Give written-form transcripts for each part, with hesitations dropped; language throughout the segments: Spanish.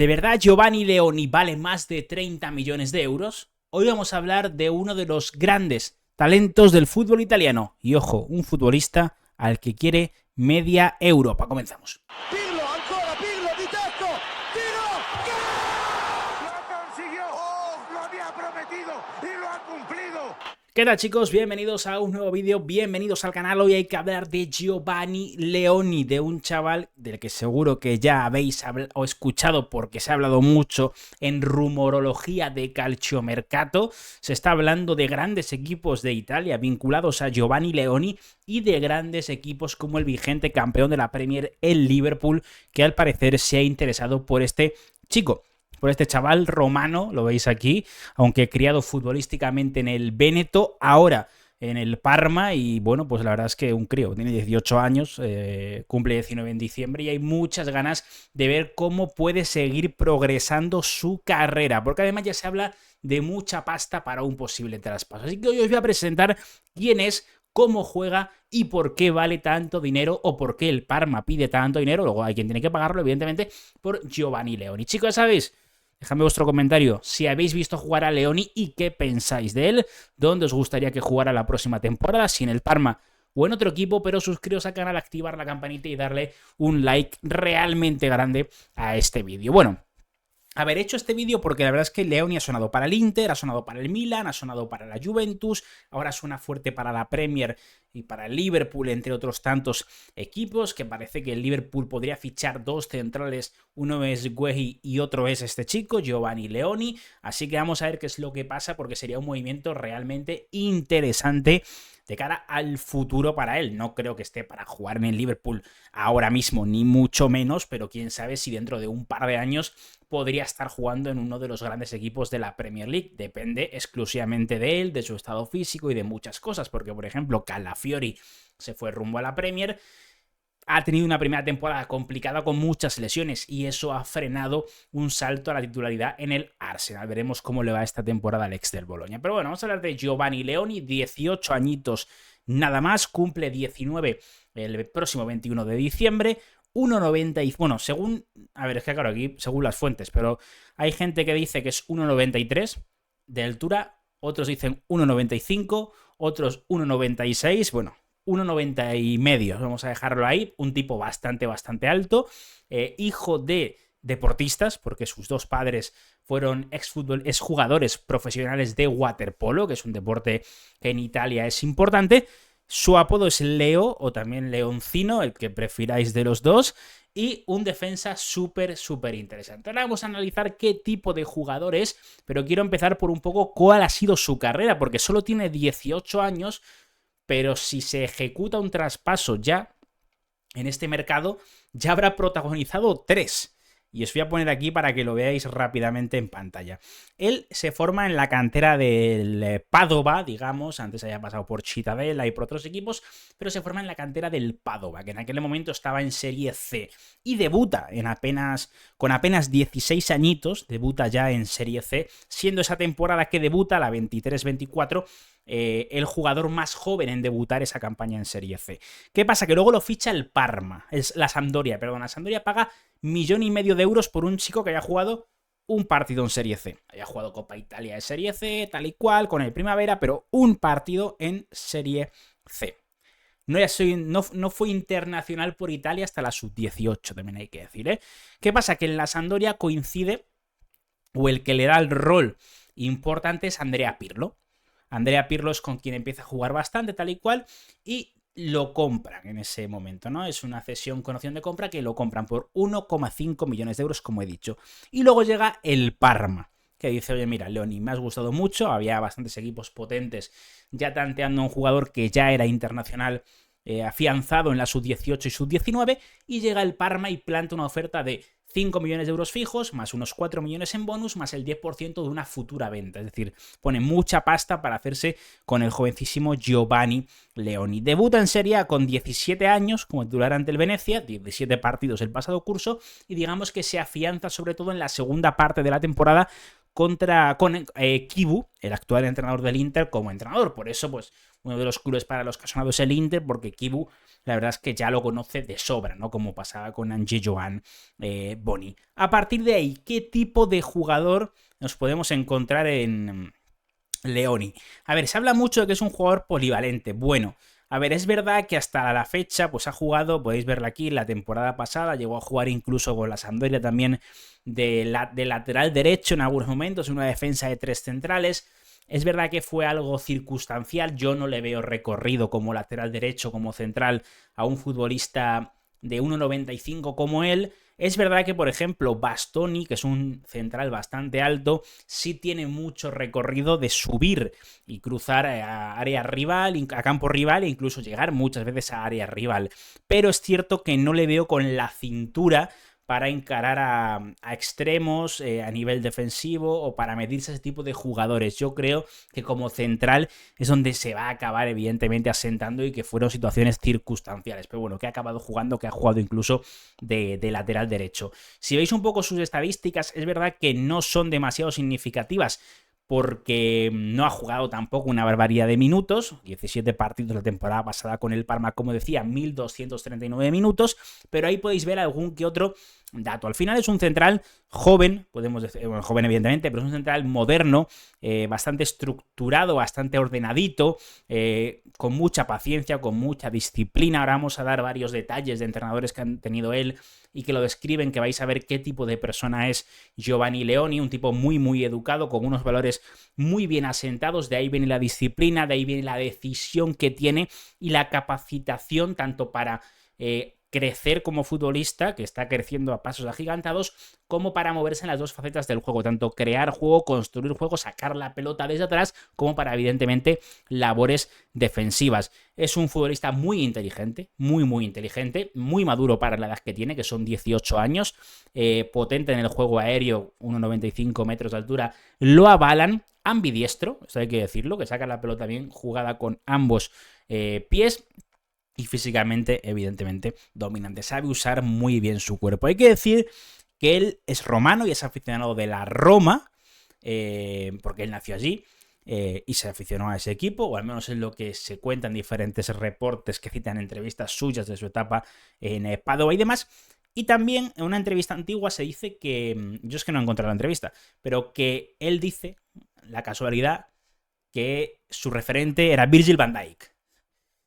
¿De verdad Giovanni Leoni vale más de 30 millones de euros? Hoy vamos a hablar de uno de los grandes talentos del fútbol italiano. Y ojo, un futbolista al que quiere media Europa. Comenzamos. Pirlo, ancora Pirlo di tecco, tiro, ¡gol! ¡Lo consiguió! ¡Oh! Lo había prometido y lo ha cumplido. ¿Qué tal, chicos? Bienvenidos a un nuevo vídeo, bienvenidos al canal. Hoy hay que hablar de Giovanni Leoni, de un chaval del que seguro que ya habéis escuchado porque se ha hablado mucho en rumorología de calciomercato. Se está hablando de grandes equipos de Italia vinculados a Giovanni Leoni y de grandes equipos como el vigente campeón de la Premier, el Liverpool, que al parecer se ha interesado por este chico. Por este chaval romano, lo veis aquí, aunque criado futbolísticamente en el Véneto, ahora en el Parma, y bueno, pues la verdad es que un crío, tiene 18 años, cumple 19 en diciembre, y hay muchas ganas de ver cómo puede seguir progresando su carrera, porque además ya se habla de mucha pasta para un posible traspaso. Así que hoy os voy a presentar quién es, cómo juega y por qué vale tanto dinero, o por qué el Parma pide tanto dinero. Luego hay quien tiene que pagarlo, evidentemente, por Giovanni Leoni. Chicos, ya sabéis, dejadme vuestro comentario si habéis visto jugar a Leoni y qué pensáis de él, dónde os gustaría que jugara la próxima temporada, si en el Parma o en otro equipo, pero suscribiros al canal, activar la campanita y darle un like realmente grande a este vídeo. Bueno, haber hecho este vídeo porque la verdad es que Leoni ha sonado para el Inter, ha sonado para el Milan, ha sonado para la Juventus, ahora suena fuerte para la Premier y para el Liverpool, entre otros tantos equipos, que parece que el Liverpool podría fichar dos centrales, uno es Guehi y otro es este chico, Giovanni Leoni, así que vamos a ver qué es lo que pasa porque sería un movimiento realmente interesante de cara al futuro para él. No creo que esté para jugar en el Liverpool ahora mismo, ni mucho menos, pero quién sabe si dentro de un par de años podría estar jugando en uno de los grandes equipos de la Premier League. Depende exclusivamente de él, de su estado físico y de muchas cosas, porque por ejemplo Calafiori se fue rumbo a la Premier, ha tenido una primera temporada complicada con muchas lesiones y eso ha frenado un salto a la titularidad en el Arsenal. Veremos cómo le va esta temporada al ex del Bologna. Pero bueno, vamos a hablar de Giovanni Leoni, 18 añitos nada más, cumple 19 el próximo 21 de diciembre, 1,90 y... Bueno, según... A ver, es que claro, aquí según las fuentes, pero hay gente que dice que es 1,93 de altura, otros dicen 1,95, otros 1,96, bueno, 1,90 y medio, vamos a dejarlo ahí, un tipo bastante alto, hijo de deportistas, porque sus dos padres fueron exjugadores profesionales de waterpolo, que es un deporte que en Italia es importante. Su apodo es Leo, o también Leoncino, el que prefiráis de los dos, y un defensa súper interesante. Ahora vamos a analizar qué tipo de jugador es, pero quiero empezar por un poco cuál ha sido su carrera, porque solo tiene 18 años, pero si se ejecuta un traspaso ya en este mercado, ya habrá protagonizado 3. Y os voy a poner aquí para que lo veáis rápidamente en pantalla. Él se forma en la cantera del Padova, digamos, antes había pasado por Cittadella y por otros equipos, pero se forma en la cantera del Padova, que en aquel momento estaba en Serie C. Y debuta con apenas 16 añitos, debuta ya en Serie C, siendo esa temporada que debuta, la 23-24, el jugador más joven en debutar esa campaña en Serie C. ¿Qué pasa? Que luego lo ficha el Parma, la Sampdoria paga 1,5 millones de euros por un chico que haya jugado un partido en Serie C. Haya jugado Copa Italia de Serie C, tal y cual, con el Primavera, pero un partido en Serie C. No fue internacional por Italia hasta la sub-18, también hay que decir, ¿eh? ¿Qué pasa? Que en la Sampdoria coincide, o el que le da el rol importante es Andrea Pirlo. Andrea Pirlo es con quien empieza a jugar bastante, tal y cual, y lo compran en ese momento, ¿no? Es una cesión con opción de compra que lo compran por 1,5 millones de euros, como he dicho. Y luego llega el Parma, que dice, oye, mira, Leoni, me has gustado mucho, había bastantes equipos potentes ya tanteando a un jugador que ya era internacional, afianzado en la sub-18 y sub-19, y llega el Parma y planta una oferta de 5 millones de euros fijos, más unos 4 millones en bonus, más el 10% de una futura venta. Es decir, pone mucha pasta para hacerse con el jovencísimo Giovanni Leoni. Debuta en Serie A con 17 años, como titular ante el Venecia, 17 partidos el pasado curso, y digamos que se afianza sobre todo en la segunda parte de la temporada con Kibu, el actual entrenador del Inter, como entrenador. Por eso, pues, uno de los clubes para los que ha sonado es el Inter, porque Kibu, la verdad es que ya lo conoce de sobra, ¿no? Como pasaba con Ange Joan Boni. A partir de ahí, ¿qué tipo de jugador nos podemos encontrar en Leoni? A ver, se habla mucho de que es un jugador polivalente. Bueno, a ver, es verdad que hasta la fecha pues ha jugado, podéis verla aquí, la temporada pasada, llegó a jugar incluso con la Sampdoria también de lateral derecho en algunos momentos, en una defensa de 3 centrales. Es verdad que fue algo circunstancial, yo no le veo recorrido como lateral derecho, como central, a un futbolista de 1,95 como él. Es verdad que, por ejemplo, Bastoni, que es un central bastante alto, sí tiene mucho recorrido de subir y cruzar a área rival, a campo rival e incluso llegar muchas veces a área rival. Pero es cierto que no le veo con la cintura para encarar a extremos a nivel defensivo o para medirse a ese tipo de jugadores. Yo creo que como central es donde se va a acabar evidentemente asentando y que fueron situaciones circunstanciales. Pero bueno, que ha acabado jugando, que ha jugado incluso de lateral derecho. Si veis un poco sus estadísticas, es verdad que no son demasiado significativas, porque no ha jugado tampoco una barbaridad de minutos, 17 partidos la temporada pasada con el Parma, como decía, 1.239 minutos, pero ahí podéis ver algún que otro dato. Al final es un central joven, podemos decir, bueno, joven evidentemente, pero es un central moderno, bastante estructurado, bastante ordenadito, con mucha paciencia, con mucha disciplina. Ahora vamos a dar varios detalles de entrenadores que han tenido él y que lo describen, que vais a ver qué tipo de persona es Giovanni Leoni, un tipo muy muy educado, con unos valores muy bien asentados. De ahí viene la disciplina, de ahí viene la decisión que tiene y la capacitación tanto para crecer como futbolista, que está creciendo a pasos agigantados, como para moverse en las dos facetas del juego, tanto crear juego, construir juego, sacar la pelota desde atrás, como para evidentemente labores defensivas. Es un futbolista muy inteligente, muy inteligente, muy maduro para la edad que tiene, que son 18 años, potente en el juego aéreo, 1,95 metros de altura, lo avalan, ambidiestro, esto hay que decirlo, que saca la pelota bien jugada con ambos pies. Y físicamente, evidentemente, dominante. Sabe usar muy bien su cuerpo. Hay que decir que él es romano y es aficionado de la Roma, porque él nació allí y se aficionó a ese equipo, o al menos es lo que se cuenta en diferentes reportes que citan entrevistas suyas de su etapa en Padova y demás. Y también en una entrevista antigua se dice que, yo es que no he encontrado la entrevista, pero que él dice, la casualidad, que su referente era Virgil van Dijk.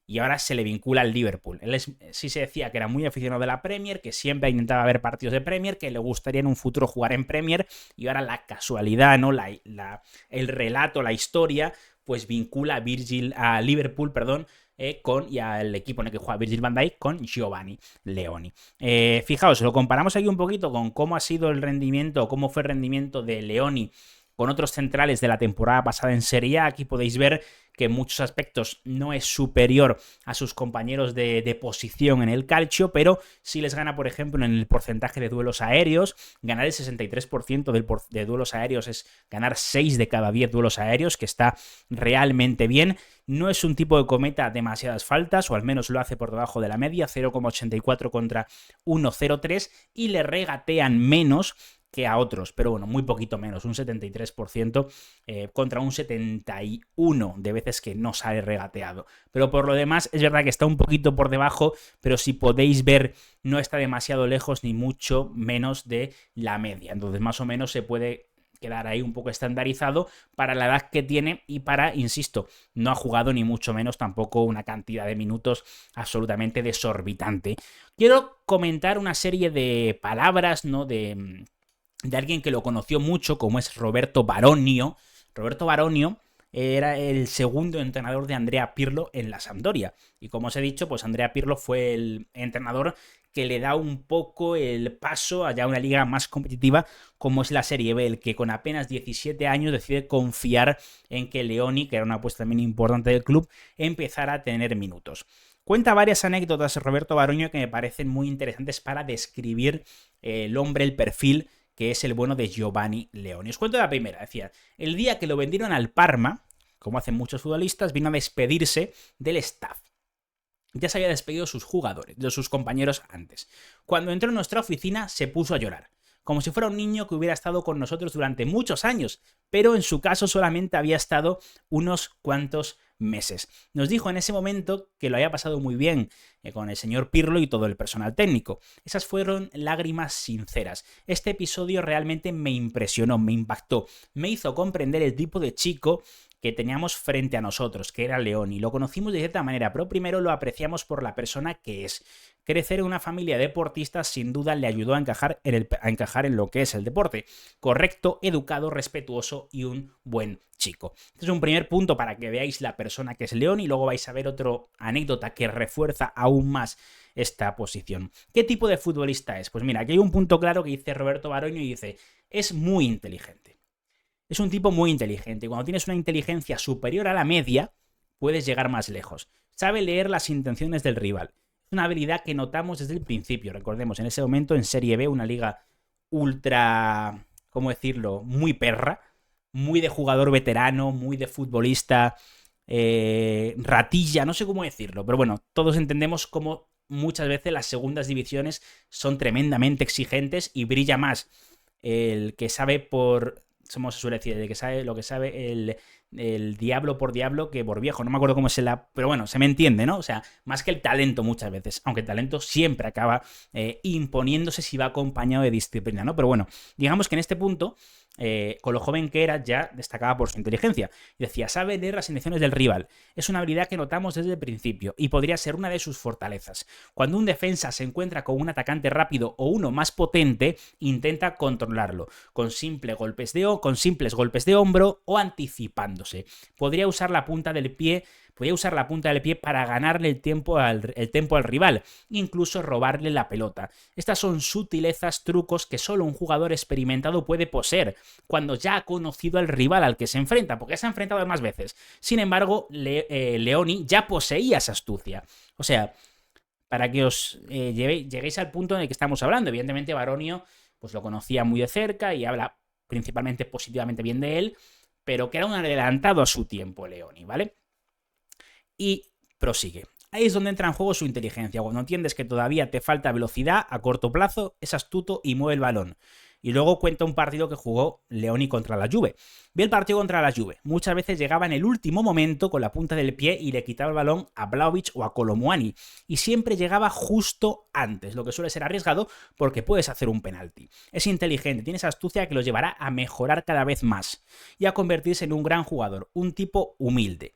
Y ahora se le vincula al Liverpool. Él sí se decía que era muy aficionado de la Premier, que siempre intentaba ver partidos de Premier, que le gustaría en un futuro jugar en Premier, y ahora la casualidad, ¿no? El relato, la historia, pues vincula a Liverpool, y al equipo en el que juega Virgil van Dijk con Giovanni Leoni. Fijaos, lo comparamos aquí un poquito con cómo ha sido el rendimiento, cómo fue el rendimiento de Leoni con otros centrales de la temporada pasada en Serie A. Aquí podéis ver que en muchos aspectos no es superior a sus compañeros de posición en el calcio, pero sí les gana, por ejemplo, en el porcentaje de duelos aéreos. Ganar el 63% de duelos aéreos es ganar 6 de cada 10 duelos aéreos, que está realmente bien. No es un tipo que cometa demasiadas faltas, o al menos lo hace por debajo de la media, 0,84 contra 1,03, y le regatean menos que a otros, pero bueno, muy poquito menos, un 73% contra un 71% de veces que no sale regateado. Pero por lo demás, es verdad que está un poquito por debajo, pero si podéis ver, no está demasiado lejos ni mucho menos de la media. Entonces, más o menos se puede quedar ahí un poco estandarizado para la edad que tiene y para, insisto, no ha jugado ni mucho menos tampoco una cantidad de minutos absolutamente desorbitante. Quiero comentar una serie de palabras, ¿no?, de alguien que lo conoció mucho, como es Roberto Baronio. Roberto Baronio era el segundo entrenador de Andrea Pirlo en la Sampdoria. Y como os he dicho, pues Andrea Pirlo fue el entrenador que le da un poco el paso allá a una liga más competitiva como es la Serie B, el que con apenas 17 años decide confiar en que Leoni, que era una apuesta también importante del club, empezara a tener minutos. Cuenta varias anécdotas Roberto Baronio que me parecen muy interesantes para describir el hombre, el perfil que es el bueno de Giovanni Leoni. Os cuento la primera. Decía, el día que lo vendieron al Parma, como hacen muchos futbolistas, vino a despedirse del staff. Ya se había despedido sus jugadores, de sus compañeros antes. Cuando entró en nuestra oficina se puso a llorar. como si fuera un niño que hubiera estado con nosotros durante muchos años, pero en su caso solamente había estado unos cuantos meses. Nos dijo en ese momento que lo había pasado muy bien con el señor Pirlo y todo el personal técnico. Esas fueron lágrimas sinceras. Este episodio realmente me impresionó, me impactó, me hizo comprender el tipo de chico que teníamos frente a nosotros, que era Leoni. Lo conocimos de cierta manera, pero primero lo apreciamos por la persona que es. Crecer en una familia de deportistas sin duda le ayudó a encajar en lo que es el deporte. Correcto, educado, respetuoso y un buen chico. Este es un primer punto para que veáis la persona que es Leoni y luego vais a ver otra anécdota que refuerza aún más esta posición. ¿Qué tipo de futbolista es? Pues mira, aquí hay un punto claro que dice Roberto Baroño y dice, es muy inteligente. Es un tipo muy inteligente. Cuando tienes una inteligencia superior a la media, puedes llegar más lejos. Sabe leer las intenciones del rival. Es una habilidad que notamos desde el principio. Recordemos, en ese momento en Serie B, una liga ultra, ¿cómo decirlo?, muy perra, muy de jugador veterano, muy de futbolista ratilla, no sé cómo decirlo, pero bueno, todos entendemos cómo muchas veces las segundas divisiones son tremendamente exigentes y brilla más el que sabe como se suele decir, el que sabe lo que sabe el diablo por diablo que por viejo, no me acuerdo cómo es pero bueno, se me entiende, ¿no? O sea, más que el talento muchas veces, aunque el talento siempre acaba imponiéndose si va acompañado de disciplina, ¿no? Pero bueno, digamos que en este punto, con lo joven que era, ya destacaba por su inteligencia. Y decía, sabe leer las intenciones del rival. Es una habilidad que notamos desde el principio y podría ser una de sus fortalezas. Cuando un defensa se encuentra con un atacante rápido o uno más potente, intenta controlarlo con simples golpes de hombro o anticipándose. Podría usar la punta del pie para ganarle el tiempo al rival, incluso robarle la pelota. Estas son sutilezas, trucos que solo un jugador experimentado puede poseer cuando ya ha conocido al rival al que se enfrenta, porque se ha enfrentado más veces. Sin embargo, Leoni ya poseía esa astucia. O sea, para que os lleguéis al punto en el que estamos hablando. Evidentemente, Baronio pues lo conocía muy de cerca y habla principalmente positivamente bien de él, pero que era un adelantado a su tiempo, Leoni, ¿vale? Y prosigue. Ahí es donde entra en juego su inteligencia. Cuando entiendes que todavía te falta velocidad a corto plazo, es astuto y mueve el balón. Y luego cuenta un partido que jugó Leoni contra la Juve. Vi el partido contra la Juve. Muchas veces llegaba en el último momento con la punta del pie y le quitaba el balón a Vlahovic o a Kolo Muani. Y siempre llegaba justo antes, lo que suele ser arriesgado porque puedes hacer un penalti. Es inteligente, tiene esa astucia que lo llevará a mejorar cada vez más y a convertirse en un gran jugador, un tipo humilde.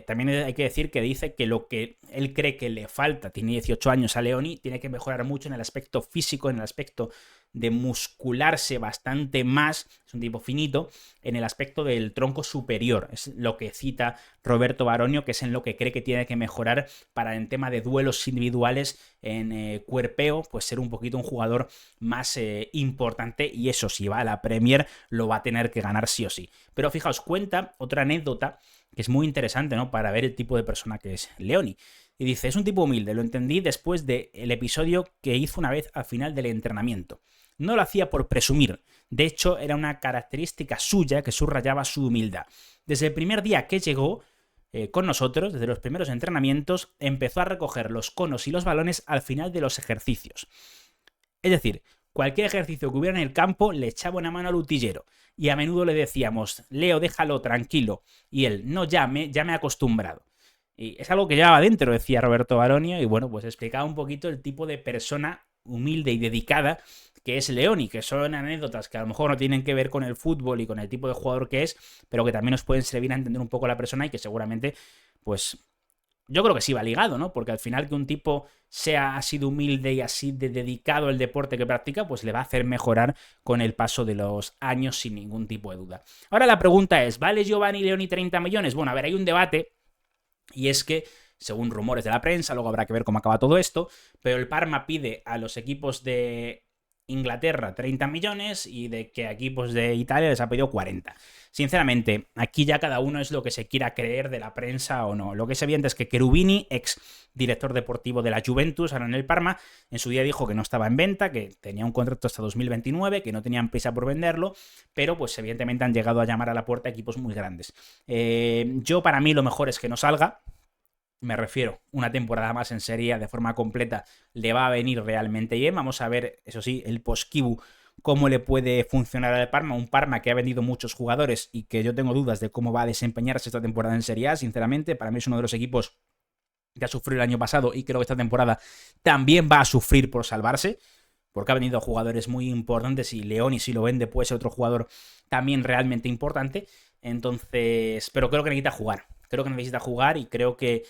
También hay que decir que dice que lo que él cree que le falta, tiene 18 años a Leoni, tiene que mejorar mucho en el aspecto físico, en el aspecto de muscularse bastante más, es un tipo finito, en el aspecto del tronco superior. Es lo que cita Roberto Baronio, que es en lo que cree que tiene que mejorar para en tema de duelos individuales, en cuerpeo, pues ser un poquito un jugador más importante, y eso si va a la Premier lo va a tener que ganar sí o sí. Pero fijaos, cuenta otra anécdota que es muy interesante, ¿no?, para ver el tipo de persona que es Leoni. Y dice, es un tipo humilde, lo entendí después del episodio que hizo una vez al final del entrenamiento. No lo hacía por presumir, de hecho era una característica suya que subrayaba su humildad. Desde el primer día que llegó con nosotros, desde los primeros entrenamientos, empezó a recoger los conos y los balones al final de los ejercicios. Es decir, cualquier ejercicio que hubiera en el campo le echaba una mano al utillero. Y a menudo le decíamos, Leo, déjalo, tranquilo. Y él, no, ya me he acostumbrado. Y es algo que llevaba dentro, decía Roberto Baronio, y bueno, pues explicaba un poquito el tipo de persona humilde y dedicada que es Leoni, que son anécdotas que a lo mejor no tienen que ver con el fútbol y con el tipo de jugador que es, pero que también nos pueden servir a entender un poco a la persona y que seguramente, pues, yo creo que sí va ligado, ¿no? Porque al final que un tipo sea así de humilde y así de dedicado al deporte que practica, pues le va a hacer mejorar con el paso de los años sin ningún tipo de duda. Ahora la pregunta es, ¿vale Giovanni Leoni 30 millones? Bueno, a ver, hay un debate, y es que, según rumores de la prensa, luego habrá que ver cómo acaba todo esto, pero el Parma pide a los equipos de Inglaterra 30 millones y de que a equipos de Italia les ha pedido 40. Sinceramente, aquí ya cada uno es lo que se quiera creer de la prensa o no. Lo que es evidente es que Cherubini, ex director deportivo de la Juventus, ahora en el Parma, en su día dijo que no estaba en venta, que tenía un contrato hasta 2029, que no tenían prisa por venderlo, pero pues evidentemente han llegado a llamar a la puerta a equipos muy grandes. Para mí lo mejor es que no salga. Me refiero, una temporada más en Serie A de forma completa le va a venir realmente bien. Vamos a ver, eso sí, el post-Kibu cómo le puede funcionar al Parma, un Parma que ha vendido muchos jugadores y que yo tengo dudas de cómo va a desempeñarse esta temporada en Serie A, sinceramente. Para mí es uno de los equipos que ha sufrido el año pasado y creo que esta temporada también va a sufrir por salvarse, porque ha venido jugadores muy importantes y León, y si lo vende puede ser otro jugador también realmente importante. Entonces, pero creo que necesita jugar. Creo que necesita jugar y creo que,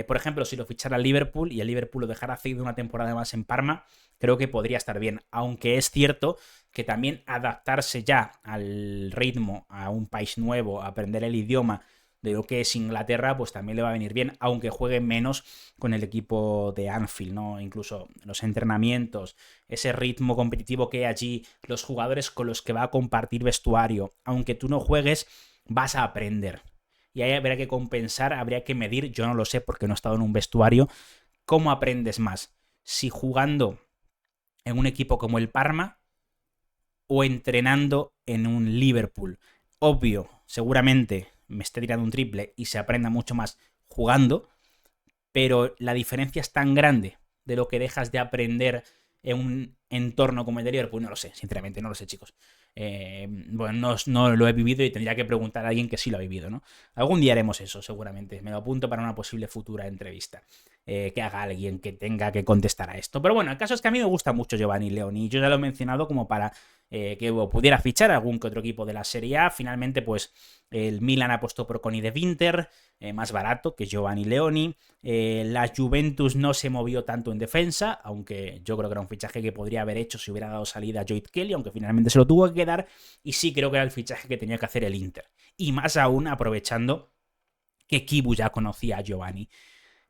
por ejemplo, si lo fichara el Liverpool y el Liverpool lo dejara seguir una temporada más en Parma, creo que podría estar bien. Aunque es cierto que también adaptarse ya al ritmo, a un país nuevo, a aprender el idioma de lo que es Inglaterra, pues también le va a venir bien, aunque juegue menos con el equipo de Anfield, ¿no? Incluso los entrenamientos, ese ritmo competitivo que hay allí, los jugadores con los que va a compartir vestuario, aunque tú no juegues, vas a aprender. Y ahí habría que compensar, habría que medir, yo no lo sé porque no he estado en un vestuario, cómo aprendes más, si jugando en un equipo como el Parma o entrenando en un Liverpool. Obvio, seguramente me esté tirando un triple y se aprenda mucho más jugando, pero la diferencia es tan grande de lo que dejas de aprender en un entorno como el de Liverpool, no lo sé, sinceramente, no lo sé, chicos. Bueno, no lo he vivido y tendría que preguntar a alguien que sí lo ha vivido, ¿no? Algún día haremos eso, seguramente. Me lo apunto para una posible futura entrevista. Que haga alguien que tenga que contestar a esto. Pero bueno, el caso es que a mí me gusta mucho Giovanni Leoni. Yo ya lo he mencionado como para que pudiera fichar algún que otro equipo de la Serie A. Finalmente, pues el Milan apostó por Coni de Winter, más barato que Giovanni Leoni. La Juventus no se movió tanto en defensa, aunque yo creo que era un fichaje que podría haber hecho si hubiera dado salida a Joyce Kelly, aunque finalmente se lo tuvo que quedar. Y sí creo que era el fichaje que tenía que hacer el Inter. Y más aún aprovechando que Kibu ya conocía a Giovanni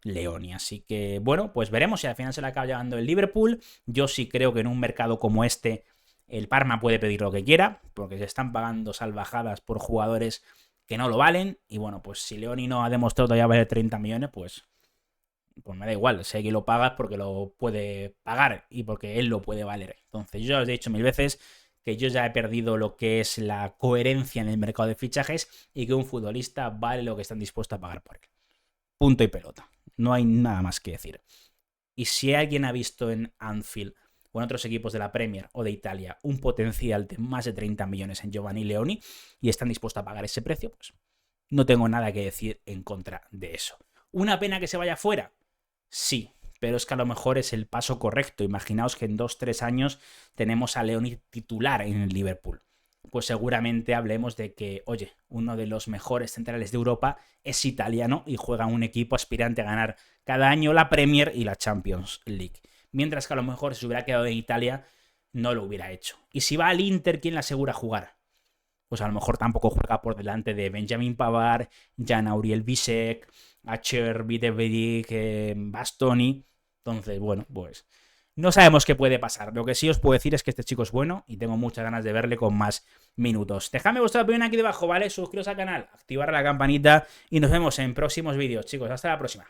Leoni. Así que, bueno, pues veremos si al final se le acaba llevando el Liverpool. Yo sí creo que en un mercado como este el Parma puede pedir lo que quiera, porque se están pagando salvajadas por jugadores que no lo valen. Y bueno, pues si Leoni no ha demostrado todavía valer 30 millones, pues me da igual. Sé que lo pagas porque lo puede pagar y porque él lo puede valer. Entonces, yo os he dicho mil veces que yo ya he perdido lo que es la coherencia en el mercado de fichajes y que un futbolista vale lo que están dispuestos a pagar por él. Punto y pelota. No hay nada más que decir. Y si alguien ha visto en Anfield o en otros equipos de la Premier o de Italia un potencial de más de 30 millones en Giovanni Leoni y están dispuestos a pagar ese precio, pues no tengo nada que decir en contra de eso. ¿Una pena que se vaya fuera? Sí, pero es que a lo mejor es el paso correcto. Imaginaos que en 2-3 años tenemos a Leoni titular en el Liverpool. Pues seguramente hablemos de que, oye, uno de los mejores centrales de Europa es italiano y juega en un equipo aspirante a ganar cada año la Premier y la Champions League. Mientras que a lo mejor si se hubiera quedado en Italia no lo hubiera hecho. Y si va al Inter, ¿quién le asegura jugar? Pues a lo mejor tampoco juega por delante de Benjamin Pavard, Jan Auriel Bisek, Acher Videvedik, Bastoni. Entonces, bueno, pues no sabemos qué puede pasar. Lo que sí os puedo decir es que este chico es bueno y tengo muchas ganas de verle con más minutos. Dejadme vuestra opinión aquí debajo, ¿vale? Suscribiros al canal, activar la campanita y nos vemos en próximos vídeos, chicos. Hasta la próxima.